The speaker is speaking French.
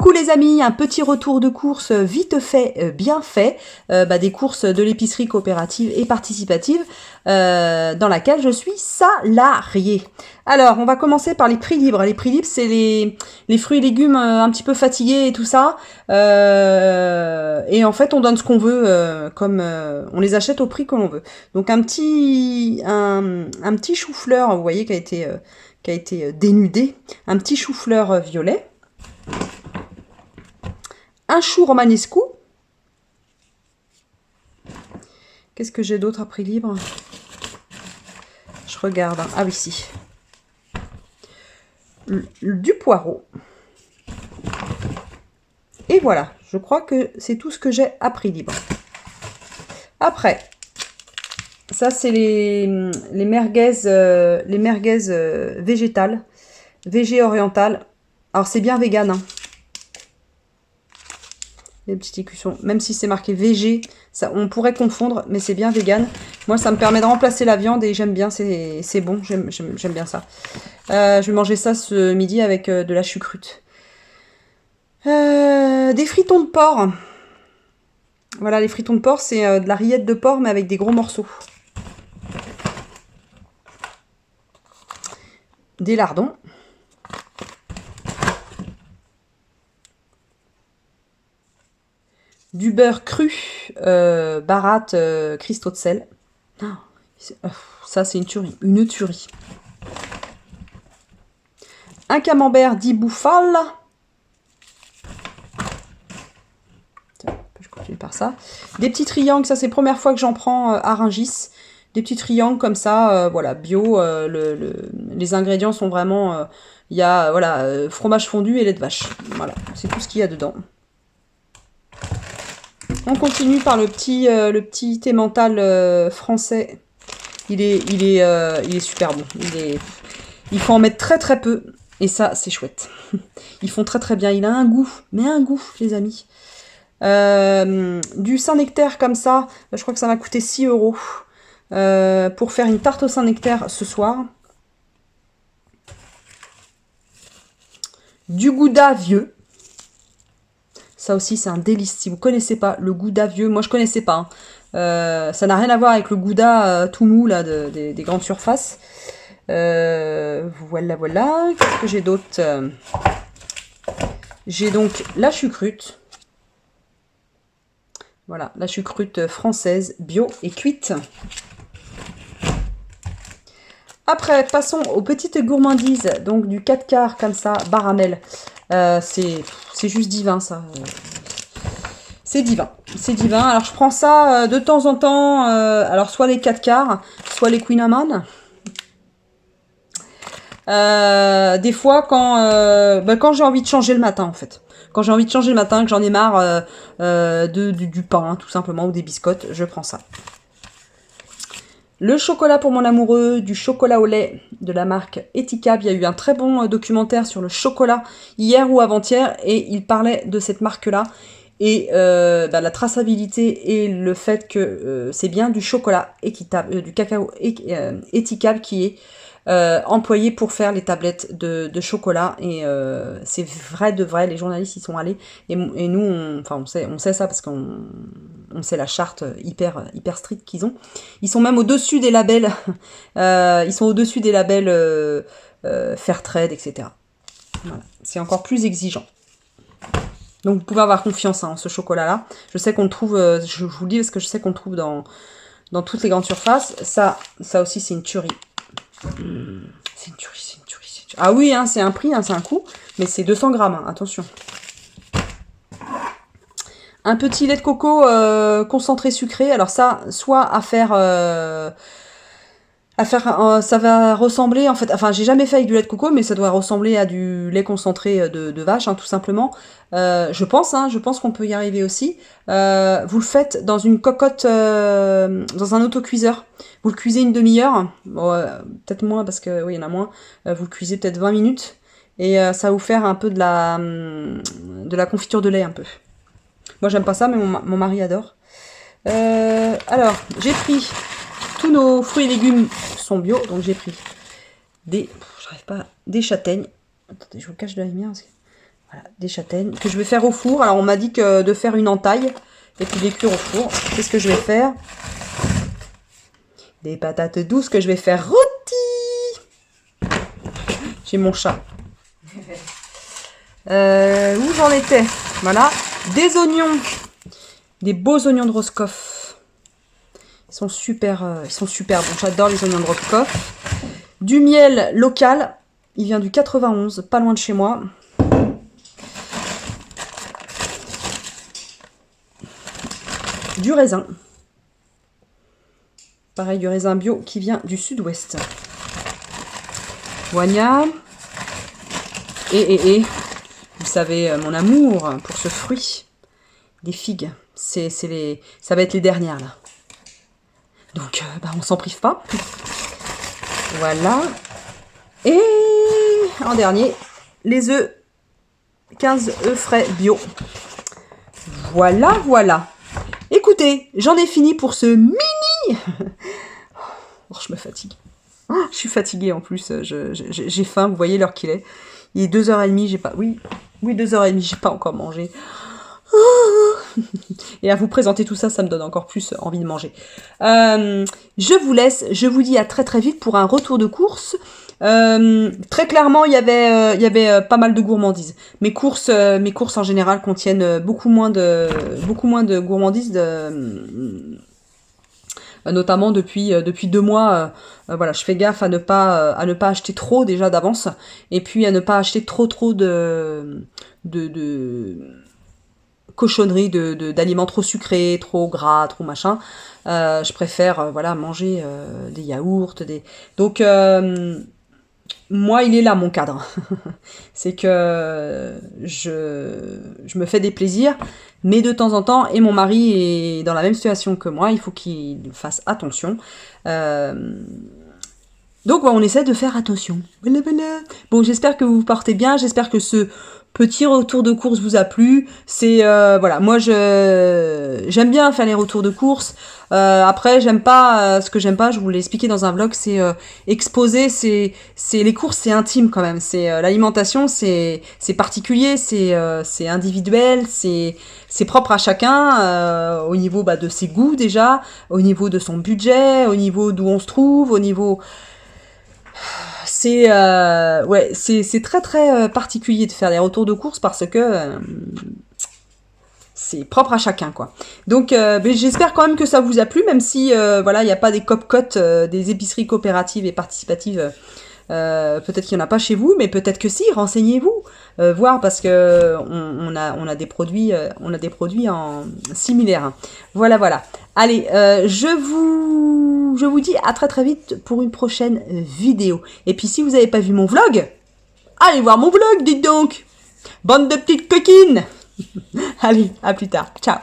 Coucou les amis, un petit retour de course vite fait, bien fait, des courses de l'épicerie coopérative et participative dans laquelle je suis salariée. Alors, on va commencer par les prix libres. Les prix libres, c'est les fruits et légumes un petit peu fatigués et tout ça. Et en fait, on donne ce qu'on veut, on les achète au prix que l'on veut. Donc un petit chou-fleur, vous voyez, qui a été dénudé. Un petit chou-fleur violet. Un chou romanesco. Qu'est-ce que j'ai d'autre à prix libre? Je regarde. Ah oui, si. Du poireau. Et voilà. Je crois que c'est tout ce que j'ai à prix libre. Après, ça c'est les merguez végétales. Végé orientales. Alors c'est bien vegan, hein. Les petites écussons, même si c'est marqué VG, ça, on pourrait confondre, mais c'est bien vegan. Moi, ça me permet de remplacer la viande et j'aime bien, c'est bon, j'aime bien ça. Je vais manger ça ce midi avec de la choucroute. Des fritons de porc. Voilà, les fritons de porc, c'est de la rillette de porc, mais avec des gros morceaux. Des lardons. Du beurre cru, baratte, cristaux de sel. Ça, c'est une tuerie. Une tuerie. Un camembert dit bouffal. Je continue par ça. Des petits triangles, ça c'est la première fois que j'en prends à Rungis. Des petits triangles comme ça, voilà, bio. Les ingrédients sont vraiment... Il y a, voilà, fromage fondu et lait de vache. Voilà, c'est tout ce qu'il y a dedans. On continue par le petit emmental français. Il est super bon. Il faut en mettre très très peu. Et ça, c'est chouette. Ils font très très bien. Il a un goût. Mais un goût, les amis. Du Saint-Nectaire comme ça. Je crois que ça m'a coûté 6 €. Pour faire une tarte au Saint-Nectaire ce soir. Du Gouda vieux. Ça aussi, c'est un délice. Si vous ne connaissez pas le Gouda vieux, moi je ne connaissais pas. Hein. Ça n'a rien à voir avec le Gouda tout mou là, des grandes surfaces. Voilà. Qu'est-ce que j'ai d'autre? J'ai donc la choucroute. Voilà, la choucroute française, bio et cuite. Après, passons aux petites gourmandises. Donc du 4 quarts comme ça, baramel. C'est juste divin ça. C'est divin. C'est divin. Alors je prends ça de temps en temps. Alors soit les 4 quarts, soit les Queen Amman. Des fois quand j'ai envie de changer le matin en fait. Quand j'ai envie de changer le matin, que j'en ai marre du pain hein, tout simplement, ou des biscottes, je prends ça. Le chocolat pour mon amoureux, du chocolat au lait de la marque Etikab. Il y a eu un très bon documentaire sur le chocolat hier ou avant-hier et il parlait de cette marque-là. Et la traçabilité et le fait que c'est bien du chocolat équitable, du cacao Etikab qui est employé pour faire les tablettes de chocolat. Et c'est vrai de vrai, les journalistes y sont allés. Et nous, on sait ça parce qu'on sait la charte hyper stricte qu'ils ont. Ils sont même au-dessus des labels. Ils sont au-dessus des labels Fairtrade, etc. Voilà. C'est encore plus exigeant. Donc vous pouvez avoir confiance en ce chocolat-là. Je sais qu'on le trouve, je vous le dis parce que je sais qu'on le trouve dans toutes les grandes surfaces. Ça aussi c'est une tuerie. C'est une tuerie. Ah oui, hein, c'est un prix, hein, c'est un coût, mais c'est 200 grammes, hein, attention. Un petit lait de coco concentré sucré. Alors ça, soit à faire, ça va ressembler en fait. Enfin, j'ai jamais fait avec du lait de coco, mais ça doit ressembler à du lait concentré de vache, hein, tout simplement. Je pense qu'on peut y arriver aussi. Vous le faites dans une cocotte, dans un autocuiseur. Vous le cuisez une demi-heure, bon, peut-être moins parce que oui, il y en a moins. Vous le cuisez peut-être 20 minutes et ça va vous faire un peu de la confiture de lait un peu. Moi, j'aime pas ça, mais mon mari adore. Alors, j'ai pris tous nos fruits et légumes sont bio, donc j'ai pris des châtaignes. Attendez, je vous cache de la lumière. Voilà, des châtaignes que je vais faire au four. Alors on m'a dit que de faire une entaille et puis les cuire au four. Qu'est-ce que je vais faire? Des patates douces que je vais faire rôti. J'ai mon chat. Où j'en étais? Voilà. Des oignons. Des beaux oignons de Roscoff. Ils sont super bons. J'adore les oignons de Roscoff. Du miel local. Il vient du 91, pas loin de chez moi. Du raisin. Pareil, du raisin bio qui vient du sud-ouest. Voilà. Et, vous savez, mon amour pour ce fruit. Des figues. Ça va être les dernières, là. Donc, on s'en prive pas. Voilà. Et en dernier, les œufs. 15 œufs frais bio. Voilà, voilà. Écoutez, j'en ai fini pour ce mini. Oh, je me fatigue. Oh, je suis fatiguée en plus. J'ai faim. Vous voyez l'heure qu'il est. Il est 2h30. J'ai pas. Oui, 2h30. J'ai pas encore mangé. Et à vous présenter tout ça, ça me donne encore plus envie de manger. Je vous laisse. Je vous dis à très très vite pour un retour de course. Très clairement, il y avait pas mal de gourmandises. Mes courses en général contiennent beaucoup moins de gourmandises, notamment depuis 2 mois. Voilà, je fais gaffe à ne pas acheter trop déjà d'avance, et puis à ne pas acheter trop de cochonneries, d'aliments trop sucrés, trop gras, trop machin. Je préfère voilà manger des yaourts, donc moi, il est là, mon cadre. C'est que je me fais des plaisirs, mais de temps en temps, et mon mari est dans la même situation que moi, il faut qu'il fasse attention. Donc, on essaie de faire attention. Bon, j'espère que vous vous portez bien, j'espère que ce petit retour de course vous a plu. C'est voilà, moi j'aime bien faire les retours de course. Après, j'aime pas ce que j'aime pas, je vous l'ai expliqué dans un vlog, c'est exposer, c'est les courses, c'est intime quand même. C'est l'alimentation, c'est particulier, c'est individuel, c'est propre à chacun au niveau de ses goûts déjà, au niveau de son budget, au niveau d'où on se trouve, au niveau c'est très très particulier de faire des retours de course parce que c'est propre à chacun quoi. Donc j'espère quand même que ça vous a plu, même si voilà, il n'y a pas des COP-COT, des épiceries coopératives et participatives. Peut-être qu'il n'y en a pas chez vous, mais peut-être que si, renseignez-vous, voir parce que on a des produits en similaires. Voilà, voilà. Allez, je vous dis à très très vite pour une prochaine vidéo. Et puis si vous n'avez pas vu mon vlog, allez voir mon vlog, dites donc. Bande de petites coquines. Allez, à plus tard. Ciao.